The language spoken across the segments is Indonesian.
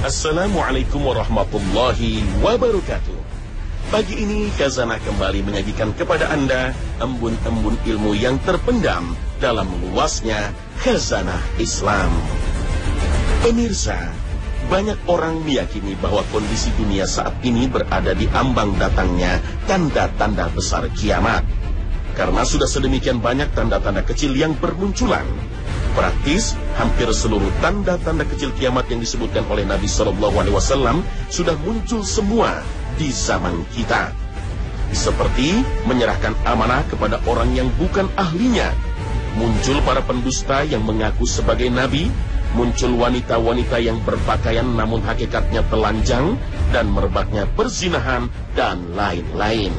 Assalamualaikum warahmatullahi wabarakatuh. Pagi ini Khazanah kembali menyajikan kepada Anda embun-embun ilmu yang terpendam dalam luasnya Khazanah Islam. Pemirsa, banyak orang meyakini bahwa kondisi dunia saat ini berada di ambang datangnya tanda-tanda besar kiamat. Karena sudah sedemikian banyak tanda-tanda kecil yang bermunculan. Praktis, hampir seluruh tanda-tanda kecil kiamat yang disebutkan oleh Nabi SAW sudah muncul semua di zaman kita. Seperti menyerahkan amanah kepada orang yang bukan ahlinya, muncul para pendusta yang mengaku sebagai nabi, muncul wanita-wanita yang berpakaian namun hakikatnya telanjang, dan merebaknya perzinahan, dan lain-lain.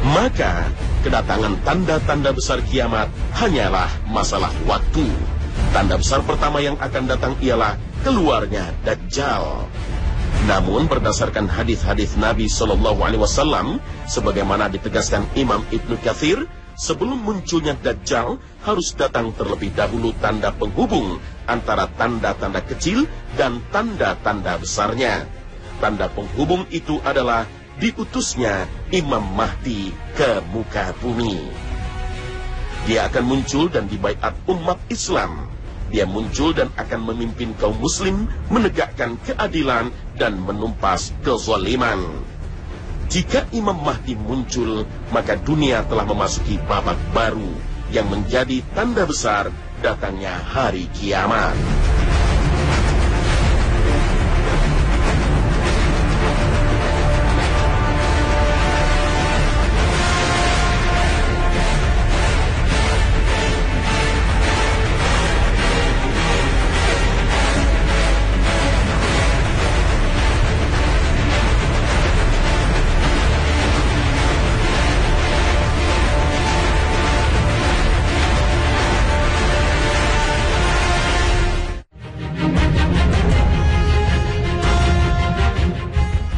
Maka, kedatangan tanda-tanda besar kiamat hanyalah masalah waktu. Tanda besar pertama yang akan datang ialah keluarnya Dajjal. Namun berdasarkan hadis-hadis Nabi SAW, sebagaimana ditegaskan Imam Ibnu Katsir, sebelum munculnya Dajjal harus datang terlebih dahulu tanda penghubung antara tanda-tanda kecil dan tanda-tanda besarnya. Tanda penghubung itu adalah diutusnya Imam Mahdi ke muka bumi. Dia akan muncul dan dibaiat umat Islam. Dia muncul dan akan memimpin kaum muslim menegakkan keadilan dan menumpas kezaliman. Jika Imam Mahdi muncul, maka dunia telah memasuki babak baru yang menjadi tanda besar datangnya hari kiamat.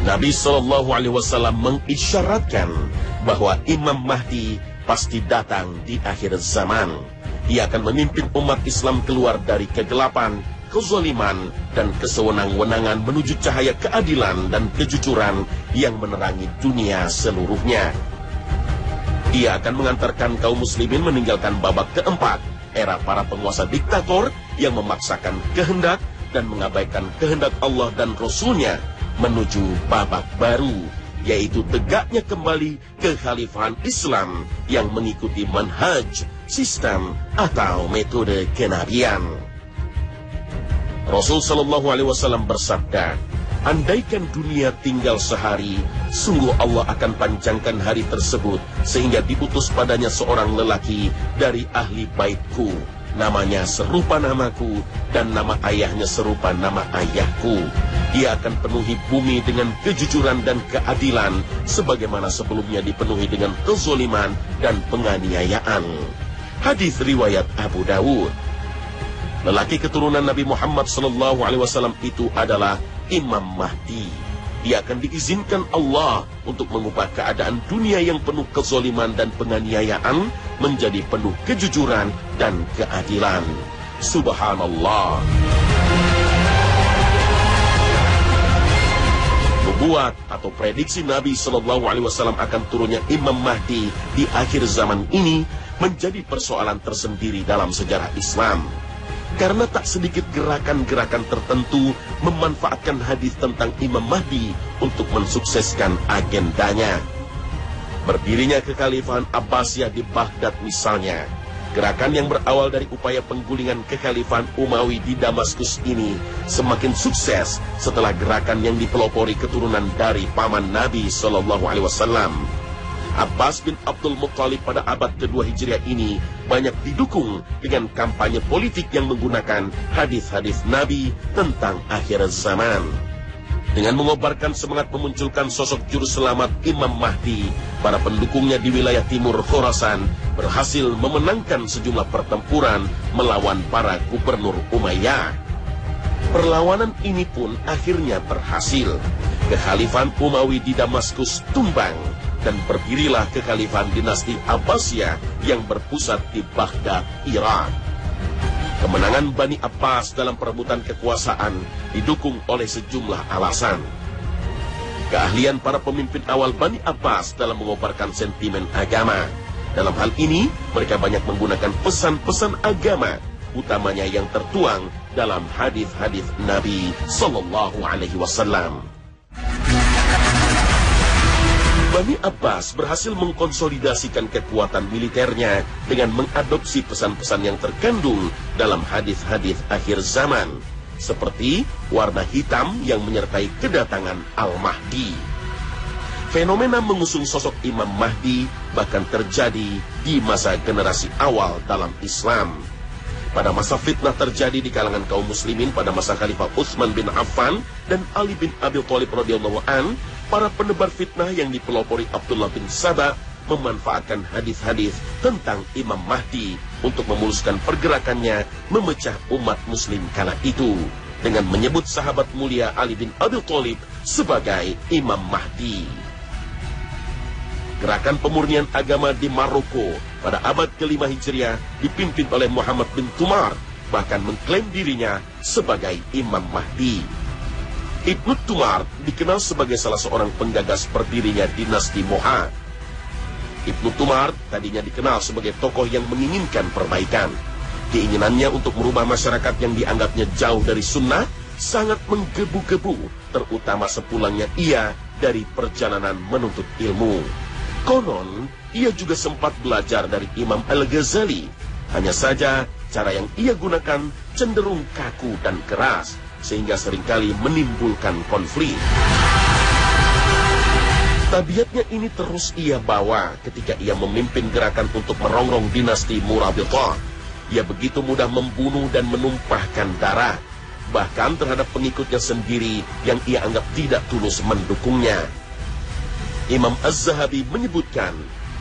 Nabi SAW mengisyaratkan bahwa Imam Mahdi pasti datang di akhir zaman. Dia akan memimpin umat Islam keluar dari kegelapan, kezaliman, dan kesewenang-wenangan menuju cahaya keadilan dan kejujuran yang menerangi dunia seluruhnya. Dia akan mengantarkan kaum muslimin meninggalkan babak keempat, era para penguasa diktator yang memaksakan kehendak dan mengabaikan kehendak Allah dan Rasul-Nya, menuju babak baru, yaitu tegaknya kembali kekhalifahan Islam yang mengikuti manhaj, sistem, atau metode kenabian. Rasul SAW bersabda, andaikan dunia tinggal sehari, sungguh Allah akan panjangkan hari tersebut sehingga diutus padanya seorang lelaki dari ahli baitku, namanya serupa namaku dan nama ayahnya serupa nama ayahku. Dia akan penuhi bumi dengan kejujuran dan keadilan sebagaimana sebelumnya dipenuhi dengan kezaliman dan penganiayaan. Hadis riwayat Abu Dawud. Lelaki keturunan Nabi Muhammad SAW itu adalah Imam Mahdi. Dia akan diizinkan Allah untuk mengubah keadaan dunia yang penuh kezaliman dan penganiayaan menjadi penuh kejujuran dan keadilan. Subhanallah. Nubuat atau prediksi Nabi SAW akan turunnya Imam Mahdi di akhir zaman ini menjadi persoalan tersendiri dalam sejarah Islam. Karena tak sedikit gerakan-gerakan tertentu memanfaatkan hadis tentang Imam Mahdi untuk mensukseskan agendanya. Berdirinya kekhalifahan Abbasiyah di Baghdad misalnya, gerakan yang berawal dari upaya penggulingan kekhalifahan Umawi di Damaskus ini semakin sukses setelah gerakan yang dipelopori keturunan dari paman Nabi SAW. Abbas bin Abdul Muttalib pada abad kedua Hijriah ini banyak didukung dengan kampanye politik yang menggunakan hadis-hadis Nabi tentang akhir zaman. Dengan mengobarkan semangat memunculkan sosok juru selamat Imam Mahdi, para pendukungnya di wilayah timur Khorasan berhasil memenangkan sejumlah pertempuran melawan para gubernur Umayyah. Perlawanan ini pun akhirnya berhasil. Kekhalifahan Umawi di Damaskus tumbang dan berdirilah kekhalifahan dinasti Abbasiyah yang berpusat di Baghdad, Irak. Kemenangan Bani Abbas dalam perebutan kekuasaan didukung oleh sejumlah alasan. Keahlian para pemimpin awal Bani Abbas dalam mengobarkan sentimen agama. Dalam hal ini, mereka banyak menggunakan pesan-pesan agama, utamanya yang tertuang dalam hadis-hadis Nabi Sallallahu Alaihi Wasallam. Bani Abbas berhasil mengkonsolidasikan kekuatan militernya dengan mengadopsi pesan-pesan yang terkandung dalam hadis-hadis akhir zaman, seperti warna hitam yang menyertai kedatangan Al-Mahdi. Fenomena mengusung sosok Imam Mahdi bahkan terjadi di masa generasi awal dalam Islam. Pada masa fitnah terjadi di kalangan kaum muslimin pada masa Khalifah Utsman bin Affan dan Ali bin Abi Thalib radhiyallahu an, para penebar fitnah yang dipelopori Abdullah bin Saba memanfaatkan hadis-hadis tentang Imam Mahdi untuk memuluskan pergerakannya memecah umat muslim kala itu dengan menyebut sahabat mulia Ali bin Abi Thalib sebagai Imam Mahdi. Gerakan pemurnian agama di Maroko pada abad ke-5 Hijriah dipimpin oleh Muhammad bin Tumar bahkan mengklaim dirinya sebagai Imam Mahdi. Ibnu Tumar dikenal sebagai salah seorang penggagas berdirinya dinasti Moha. Ibnu Tumar tadinya dikenal sebagai tokoh yang menginginkan perbaikan. Keinginannya untuk merubah masyarakat yang dianggapnya jauh dari sunnah sangat menggebu-gebu, terutama sepulangnya ia dari perjalanan menuntut ilmu. Konon, ia juga sempat belajar dari Imam Al-Ghazali. Hanya saja, cara yang ia gunakan cenderung kaku dan keras, sehingga seringkali menimbulkan konflik. Tabiatnya ini terus ia bawa ketika ia memimpin gerakan untuk merongrong dinasti Murabithah. Ia begitu mudah membunuh dan menumpahkan darah, bahkan terhadap pengikutnya sendiri yang ia anggap tidak tulus mendukungnya. Imam Az-Zahabi menyebutkan,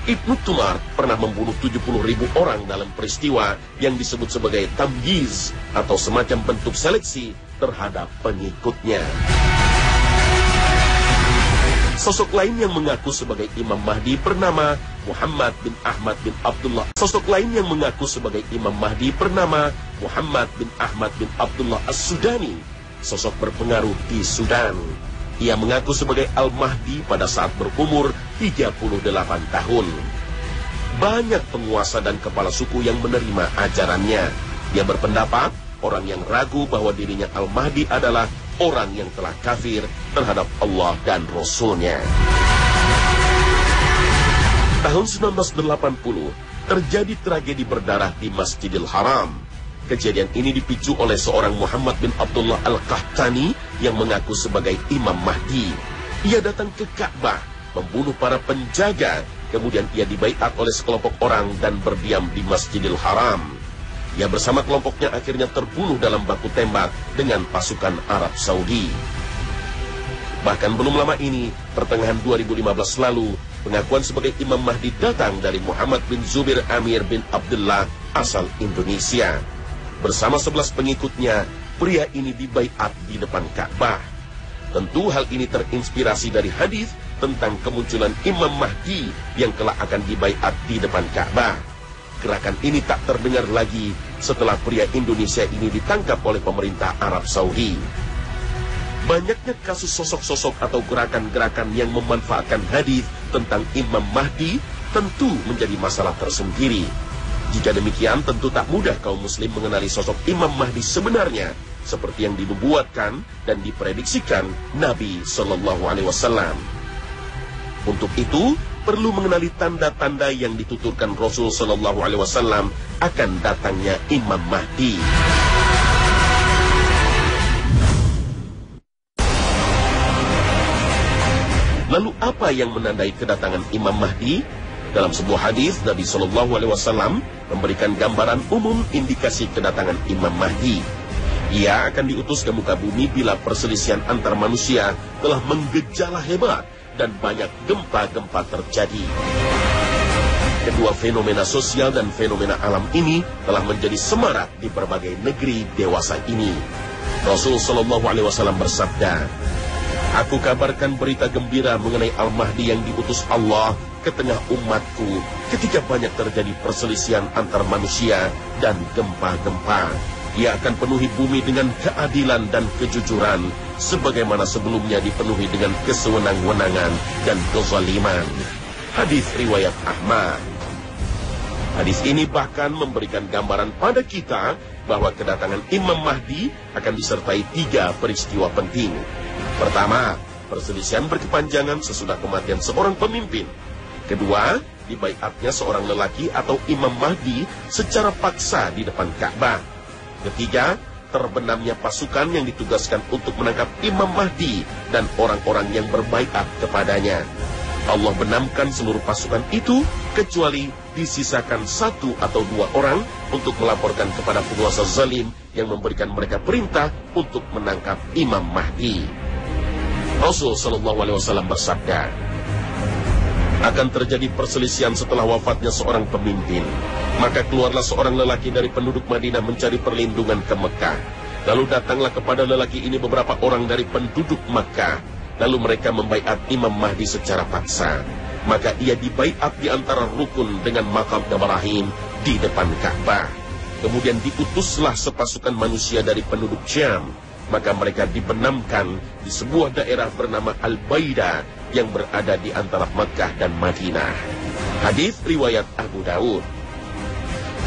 Ibnu Tumar pernah membunuh 70.000 orang dalam peristiwa yang disebut sebagai tamyiz atau semacam bentuk seleksi terhadap pengikutnya. Sosok lain yang mengaku sebagai Imam Mahdi bernama Muhammad bin Ahmad bin Abdullah. Sosok lain yang mengaku sebagai Imam Mahdi bernama Muhammad bin Ahmad bin Abdullah As-Sudani, sosok berpengaruh di Sudan. Ia mengaku sebagai Al-Mahdi pada saat berumur 38 tahun. Banyak penguasa dan kepala suku yang menerima ajarannya. Dia berpendapat orang yang ragu bahwa dirinya Al-Mahdi adalah orang yang telah kafir terhadap Allah dan Rasul-Nya. Tahun 1980 terjadi tragedi berdarah di Masjidil Haram. Kejadian ini dipicu oleh seorang Muhammad bin Abdullah Al-Qahtani yang mengaku sebagai Imam Mahdi. Ia datang ke Ka'bah, membunuh para penjaga, kemudian ia dibaiat oleh sekelompok orang dan berdiam di Masjidil Haram. Ia bersama kelompoknya akhirnya terbunuh dalam baku tembak dengan pasukan Arab Saudi. Bahkan belum lama ini, pertengahan 2015 lalu, pengakuan sebagai Imam Mahdi datang dari Muhammad bin Zubair Amir bin Abdullah asal Indonesia. Bersama 11 pengikutnya, pria ini dibaiat di depan Ka'bah. Tentu hal ini terinspirasi dari hadis tentang kemunculan Imam Mahdi yang kelak akan dibaiat di depan Ka'bah. Gerakan ini tak terdengar lagi setelah pria Indonesia ini ditangkap oleh pemerintah Arab Saudi. Banyaknya kasus sosok-sosok atau gerakan-gerakan yang memanfaatkan hadis tentang Imam Mahdi tentu menjadi masalah tersendiri. Jika demikian, tentu tak mudah kaum muslim mengenali sosok Imam Mahdi sebenarnya, seperti yang dinubuatkan dan diprediksikan Nabi Sallallahu Alaihi Wasallam. Untuk itu, perlu mengenali tanda-tanda yang dituturkan Rasul Sallallahu Alaihi Wasallam akan datangnya Imam Mahdi. Lalu apa yang menandai kedatangan Imam Mahdi? Dalam sebuah hadis, Nabi Sallallahu Alaihi Wasallam memberikan gambaran umum indikasi kedatangan Imam Mahdi. Ia akan diutus ke muka bumi bila perselisihan antar manusia telah menggejala hebat dan banyak gempa-gempa terjadi. Kedua fenomena sosial dan fenomena alam ini telah menjadi semarak di berbagai negeri dewasa ini. Rasul Sallallahu Alaihi Wasallam bersabda, Aku kabarkan berita gembira mengenai Al-Mahdi yang diutus Allah ke tengah umatku ketika banyak terjadi perselisihan antar manusia dan gempa-gempa. Ia akan penuhi bumi dengan keadilan dan kejujuran, sebagaimana sebelumnya dipenuhi dengan kesewenang-wenangan dan kezaliman. Hadis riwayat Ahmad. Hadis ini bahkan memberikan gambaran pada kita bahwa kedatangan Imam Mahdi akan disertai 3 peristiwa penting. Pertama, perselisihan berkepanjangan sesudah kematian seorang pemimpin. Kedua, dibaiatnya seorang lelaki atau Imam Mahdi secara paksa di depan Ka'bah. Ketiga, terbenamnya pasukan yang ditugaskan untuk menangkap Imam Mahdi dan orang-orang yang berbaiat kepadanya. Allah benamkan seluruh pasukan itu, kecuali disisakan 1 atau 2 orang untuk melaporkan kepada penguasa zalim yang memberikan mereka perintah untuk menangkap Imam Mahdi. Rasul Shallallahu Alaihi Wasallam bersabda, akan terjadi perselisihan setelah wafatnya seorang pemimpin. Maka keluarlah seorang lelaki dari penduduk Madinah mencari perlindungan ke Mekah. Lalu datanglah kepada lelaki ini beberapa orang dari penduduk Mekah. Lalu mereka membaiat Imam Mahdi secara paksa. Maka ia dibaiat di antara rukun dengan makam Ibrahim di depan Ka'bah. Kemudian diutuslah sepasukan manusia dari penduduk Syam. Maka mereka dibenamkan di sebuah daerah bernama Al-Baida yang berada di antara Makkah dan Madinah. Hadis riwayat Abu Daud.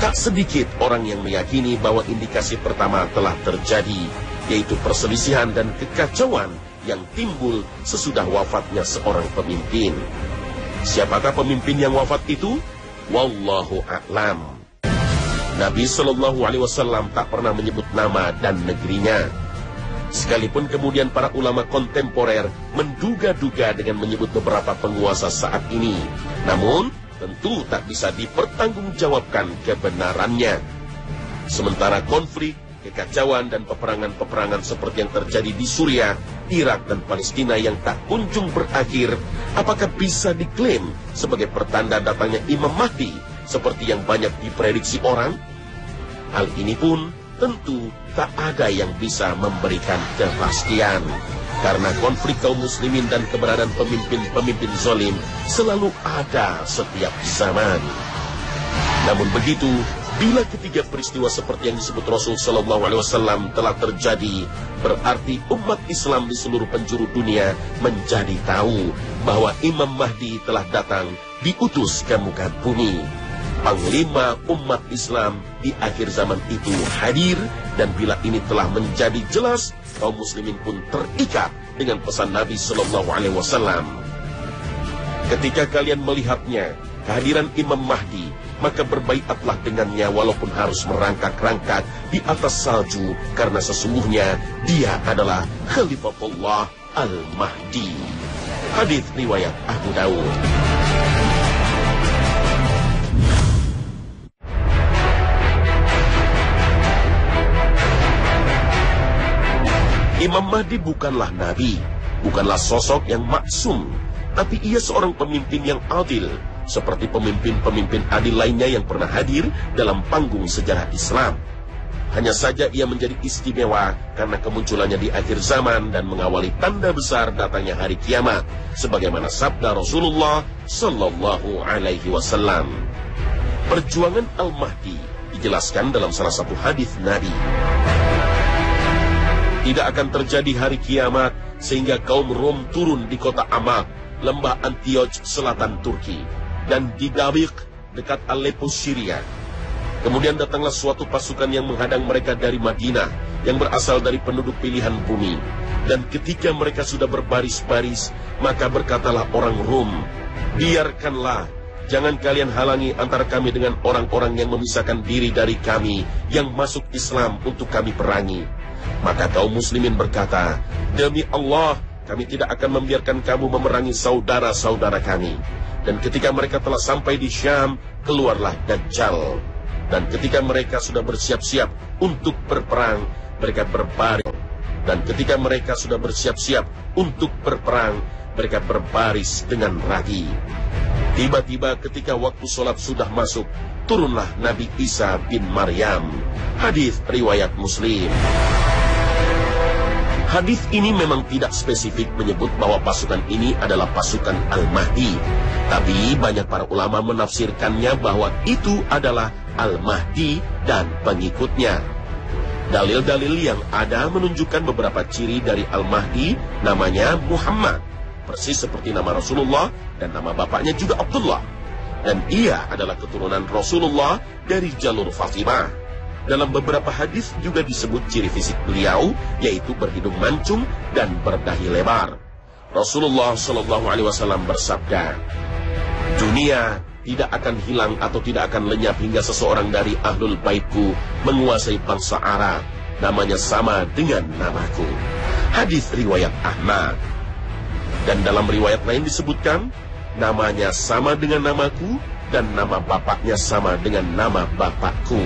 Tak sedikit orang yang meyakini bahwa indikasi pertama telah terjadi, yaitu perselisihan dan kekacauan yang timbul sesudah wafatnya seorang pemimpin. Siapakah pemimpin yang wafat itu? Wallahu a'lam. Nabi Shallallahu Alaihi Wasallam tak pernah menyebut nama dan negerinya. Sekalipun kemudian para ulama kontemporer menduga-duga dengan menyebut beberapa penguasa saat ini, namun tentu tak bisa dipertanggungjawabkan kebenarannya. Sementara konflik, kekacauan dan peperangan-peperangan seperti yang terjadi di Suriah, Irak dan Palestina yang tak kunjung berakhir, apakah bisa diklaim sebagai pertanda datangnya Imam Mahdi seperti yang banyak diprediksi orang? Hal ini pun tentu tak ada yang bisa memberikan kepastian. Karena konflik kaum muslimin dan keberadaan pemimpin-pemimpin zalim selalu ada setiap zaman. Namun begitu, bila ketiga peristiwa seperti yang disebut Rasul Sallallahu Alaihi Wasallam telah terjadi, berarti umat Islam di seluruh penjuru dunia menjadi tahu bahwa Imam Mahdi telah datang diutus ke muka bumi. Panglima umat Islam di akhir zaman itu hadir, dan bila ini telah menjadi jelas, kaum muslimin pun terikat dengan pesan Nabi Sallallahu Alaihi Wasallam. Ketika kalian melihatnya, kehadiran Imam Mahdi, maka berbaiatlah dengannya walaupun harus merangkak-rangkak di atas salju, karena sesungguhnya dia adalah Khalifatullah Al-Mahdi. Hadits riwayat Abu Daud. Imam Mahdi bukanlah nabi, bukanlah sosok yang maksum, tapi ia seorang pemimpin yang adil, seperti pemimpin-pemimpin adil lainnya yang pernah hadir dalam panggung sejarah Islam. Hanya saja ia menjadi istimewa karena kemunculannya di akhir zaman dan mengawali tanda besar datangnya hari kiamat, sebagaimana sabda Rasulullah Sallallahu Alaihi Wasallam. Perjuangan Al-Mahdi dijelaskan dalam salah satu hadis Nabi. Tidak akan terjadi hari kiamat sehingga kaum Rom turun di kota Amak, lembah Antioch selatan Turki, dan di Dabiq dekat Aleppo Syria. Kemudian datanglah suatu pasukan yang menghadang mereka dari Madinah, yang berasal dari penduduk pilihan bumi. Dan ketika mereka sudah berbaris-baris, maka berkatalah orang Rom, biarkanlah, jangan kalian halangi antara kami dengan orang-orang yang memisahkan diri dari kami, yang masuk Islam untuk kami perangi. Maka kaum muslimin berkata, demi Allah, kami tidak akan membiarkan kamu memerangi saudara-saudara kami. Dan ketika mereka telah sampai di Syam, keluarlah Dajjal. Dan ketika mereka sudah bersiap-siap untuk berperang, mereka berbaris. Dan ketika mereka sudah bersiap-siap untuk berperang, mereka berbaris dengan rapi. Tiba-tiba ketika waktu sholat sudah masuk, turunlah Nabi Isa bin Maryam. Hadis riwayat Muslim. Hadis ini memang tidak spesifik menyebut bahwa pasukan ini adalah pasukan Al-Mahdi. Tapi banyak para ulama menafsirkannya bahwa itu adalah Al-Mahdi dan pengikutnya. Dalil-dalil yang ada menunjukkan beberapa ciri dari Al-Mahdi, namanya Muhammad, persis seperti nama Rasulullah, dan nama bapaknya juga Abdullah. Dan ia adalah keturunan Rasulullah dari jalur Fatimah. Dalam beberapa hadis juga disebut ciri fisik beliau, yaitu berhidung mancung dan berdahi lebar. Rasulullah SAW bersabda, dunia tidak akan hilang atau tidak akan lenyap hingga seseorang dari ahlul baitku menguasai bangsa Arab. Namanya sama dengan namaku. Hadis riwayat Ahmad. Dan dalam riwayat lain disebutkan, namanya sama dengan namaku dan nama bapaknya sama dengan nama bapakku.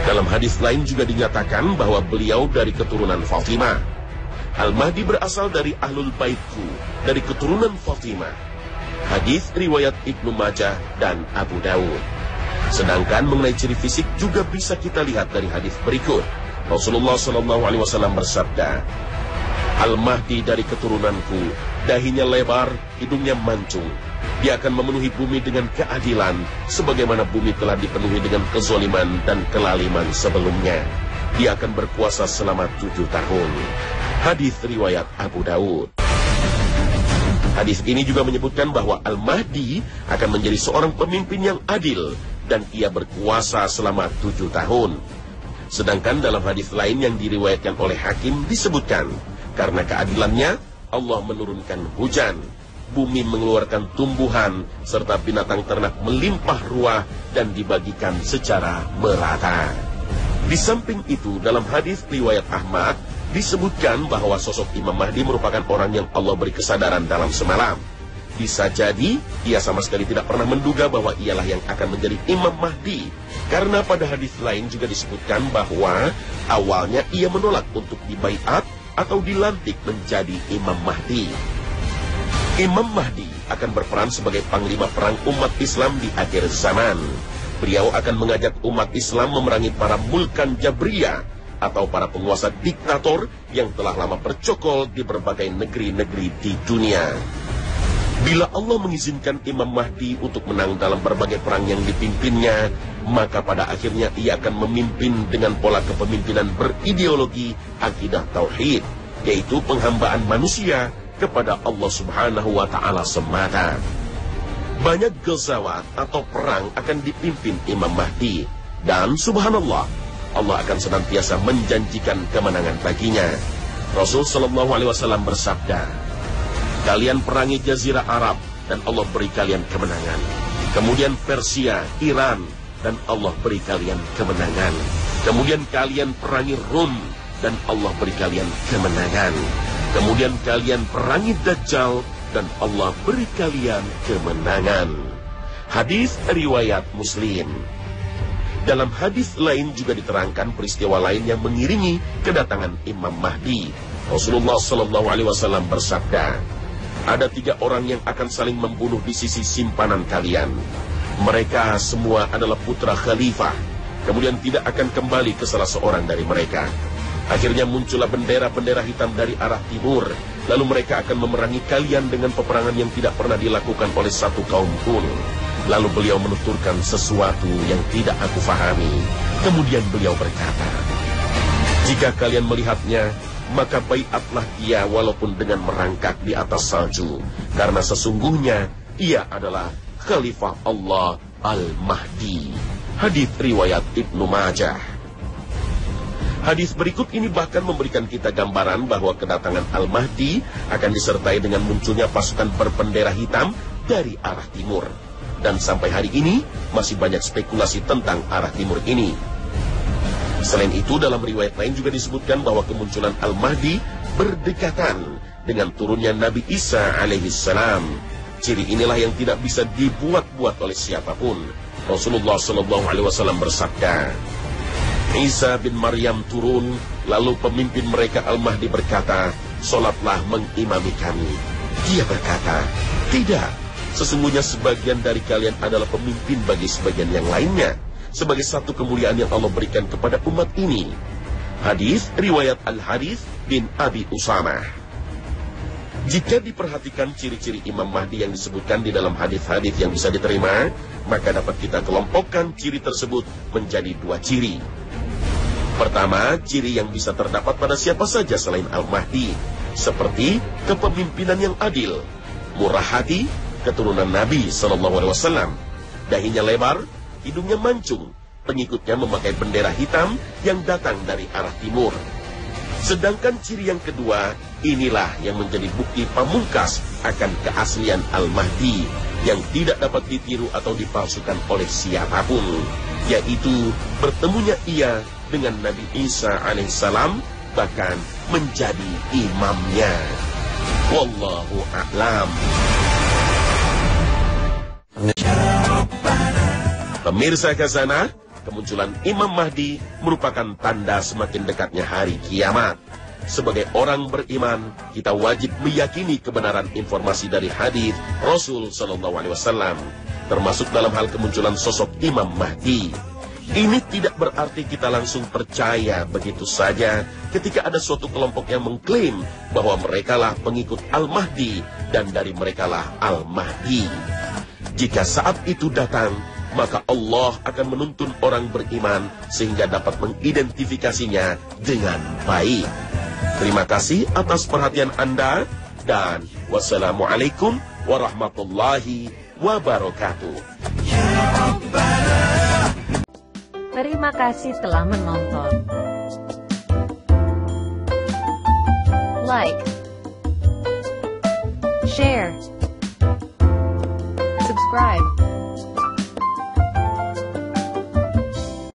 Dalam hadis lain juga dinyatakan bahwa beliau dari keturunan Fatimah. Al-Mahdi berasal dari ahlul baitku, dari keturunan Fatimah. Hadis riwayat Ibnu Majah dan Abu Dawud. Sedangkan mengenai ciri fisik juga bisa kita lihat dari hadis berikut. Rasulullah SAW bersabda, Al-Mahdi dari keturunanku, dahinya lebar, hidungnya mancung. Dia akan memenuhi bumi dengan keadilan, sebagaimana bumi telah dipenuhi dengan kezaliman dan kelaliman sebelumnya. Dia akan berkuasa selama 7 tahun. Hadis riwayat Abu Dawud. Hadis ini juga menyebutkan bahwa Al-Mahdi akan menjadi seorang pemimpin yang adil, dan ia berkuasa selama 7 tahun. Sedangkan dalam hadis lain yang diriwayatkan oleh Hakim disebutkan, karena keadilannya Allah menurunkan hujan, bumi mengeluarkan tumbuhan, serta binatang ternak melimpah ruah dan dibagikan secara merata. Di samping itu, dalam hadis riwayat Ahmad disebutkan bahwa sosok Imam Mahdi merupakan orang yang Allah beri kesadaran dalam semalam. Bisa jadi ia sama sekali tidak pernah menduga bahwa ialah yang akan menjadi Imam Mahdi, karena pada hadis lain juga disebutkan bahwa awalnya ia menolak untuk dibaiat atau dilantik menjadi Imam Mahdi. Imam Mahdi akan berperan sebagai panglima perang umat Islam di akhir zaman. Beliau akan mengajak umat Islam memerangi para mulkan Jabriyah atau para penguasa diktator yang telah lama bercokol di berbagai negeri-negeri di dunia. Bila Allah mengizinkan Imam Mahdi untuk menang dalam berbagai perang yang dipimpinnya, maka pada akhirnya ia akan memimpin dengan pola kepemimpinan berideologi akidah tauhid, yaitu penghambaan manusia kepada Allah Subhanahu wa Ta'ala semata. Banyak ghazawat atau perang akan dipimpin Imam Mahdi, dan subhanallah, Allah akan senantiasa menjanjikan kemenangan baginya. Rasul sallallahu alaihi wasallam bersabda, kalian perangi Jazirah Arab dan Allah beri kalian kemenangan. Kemudian Persia, Iran, dan Allah beri kalian kemenangan. Kemudian kalian perangi Rum dan Allah beri kalian kemenangan. Kemudian kalian perangi Dajjal dan Allah beri kalian kemenangan. Hadis riwayat Muslim. Dalam hadis lain juga diterangkan peristiwa lain yang mengiringi kedatangan Imam Mahdi. Rasulullah SAW bersabda, ada 3 orang yang akan saling membunuh di sisi simpanan kalian. Mereka semua adalah putra khalifah, kemudian tidak akan kembali ke salah seorang dari mereka. Akhirnya muncullah bendera-bendera hitam dari arah timur, lalu mereka akan memerangi kalian dengan peperangan yang tidak pernah dilakukan oleh satu kaum pun. Lalu beliau menuturkan sesuatu yang tidak aku fahami. Kemudian beliau berkata, jika kalian melihatnya, maka baiatlah dia walaupun dengan merangkak di atas salju, karena sesungguhnya ia adalah Khalifah Allah Al-Mahdi. Hadis riwayat Ibnu Majah. Hadis berikut ini bahkan memberikan kita gambaran bahwa kedatangan Al-Mahdi akan disertai dengan munculnya pasukan berbendera hitam dari arah timur. Dan sampai hari ini masih banyak spekulasi tentang arah timur ini. Selain itu, dalam riwayat lain juga disebutkan bahwa kemunculan Al-Mahdi berdekatan dengan turunnya Nabi Isa alaihissalam. Ciri inilah yang tidak bisa dibuat-buat oleh siapapun. Rasulullah SAW bersabda, Isa bin Maryam turun, lalu pemimpin mereka Al-Mahdi berkata, "Salatlah mengimami kami." Dia berkata, "Tidak, sesungguhnya sebagian dari kalian adalah pemimpin bagi sebagian yang lainnya, sebagai satu kemuliaan yang Allah berikan kepada umat ini." Hadis riwayat Al-Harits bin Abi Usamah. Jika diperhatikan ciri-ciri Imam Mahdi yang disebutkan di dalam hadis-hadis yang bisa diterima, maka dapat kita kelompokkan ciri tersebut menjadi 2 ciri. Pertama, ciri yang bisa terdapat pada siapa saja selain Al-Mahdi, seperti kepemimpinan yang adil, murah hati, keturunan Nabi SAW, dahinya lebar, hidungnya mancung, pengikutnya memakai bendera hitam yang datang dari arah timur. Sedangkan ciri yang kedua, inilah yang menjadi bukti pamungkas akan keaslian Al-Mahdi yang tidak dapat ditiru atau dipalsukan oleh siapapun, yaitu bertemunya ia dengan Nabi Isa alaihissalam, bahkan menjadi imamnya. Wallahu a'lam. Pemirsa Khazanah, kemunculan Imam Mahdi merupakan tanda semakin dekatnya hari kiamat. Sebagai orang beriman, kita wajib meyakini kebenaran informasi dari hadis Rasul SAW, termasuk dalam hal kemunculan sosok Imam Mahdi. Ini tidak berarti kita langsung percaya begitu saja ketika ada suatu kelompok yang mengklaim bahwa merekalah pengikut Al-Mahdi dan dari merekalah Al-Mahdi. Jika saat itu datang, maka Allah akan menuntun orang beriman sehingga dapat mengidentifikasinya dengan baik. Terima kasih atas perhatian Anda dan wassalamualaikum warahmatullahi wabarakatuh. Terima kasih telah menonton. Like, share, subscribe.